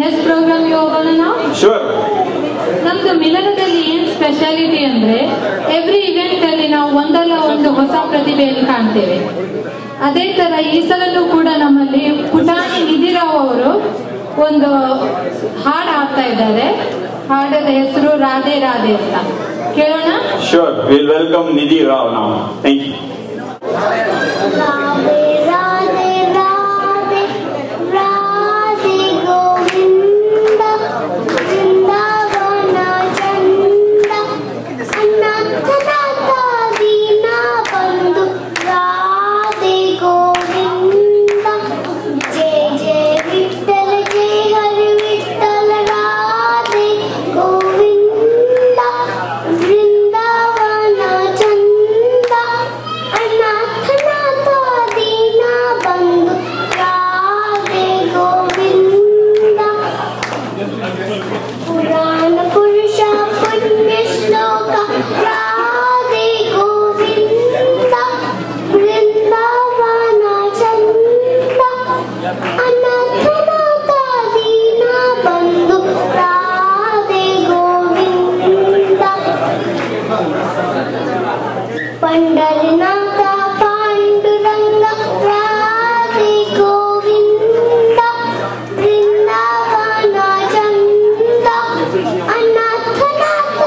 Next program ಹೋಗೋಣ ನಾವು. Sure. ನಮ್ದು ಮಿಲನದಲ್ಲಿ ಏನ್ ಸ್ಪೆಷಾಲಿಟಿ ಅಂದ್ರೆ ಎವ್ರಿ ಇವೆಂಟ್ ಅಲ್ಲಿ ನಾವು ಒಂದಲ್ಲ ಒಂದು ಹೊಸ ಪ್ರತಿಭೆಯನ್ನು ಕಾಣ್ತೇವೆ. ಅದೇ ತರ ಈ ಸಲನೂ ಕೂಡ ನಮ್ಮಲ್ಲಿ ಪುಟಾಣಿ ನಿಧಿರಾವ್ ಅವರು ಒಂದು ಹಾಡು ಹಾಡ್ತಾ ಇದ್ದಾರೆ. ಹಾಡದ ಹೆಸರು ರಾಧೆ ರಾಧೆ ಅಂತ. ಕೇಳೋಣ. Sure. Will welcome Nidhi Rao ನಾವು. Thank you. पंडरनाथ पांडुरंग राधे गोविंद वृंदावन चंद अनाथनाथ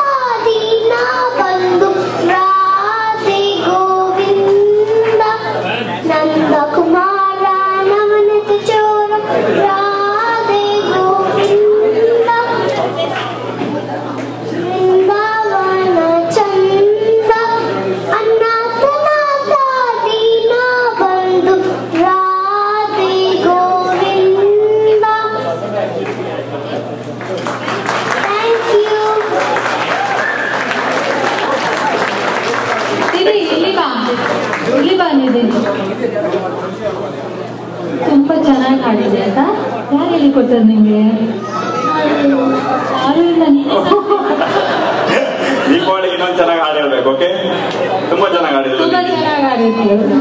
दीना बंधु राधे गोविंद नंद कुमार नवनीत चोर राधे गोविंद वृंदावन चंद अनाथनाथ दीना बंधु राधे गोविंद. Thank you. ಇಲ್ಲಿ ಬಾ ನಿಧಿ. ತುಂಬಾ ಚೆನ್ನಾಗಿ ಹಾಡಿದೆ ಅಂತ ಯಾರು ಹೇಳಿ ಕೊಟ್ಟರು ನಿಮ್ಗೆ? ಯಾರು ಇಲ್ಲ. ದೀಪಾವಳಿಗೆ ಇನ್ನೊಂದು ಚೆನ್ನಾಗಿ ಹಾಡಿರ್ಬೇಕು. ಓಕೆ, ತುಂಬಾ ಚೆನ್ನಾಗಿ ಹಾಡಿದ್ರು. ತುಂಬಾ ಚೆನ್ನಾಗಿ ಹಾಡಿದ್ರು.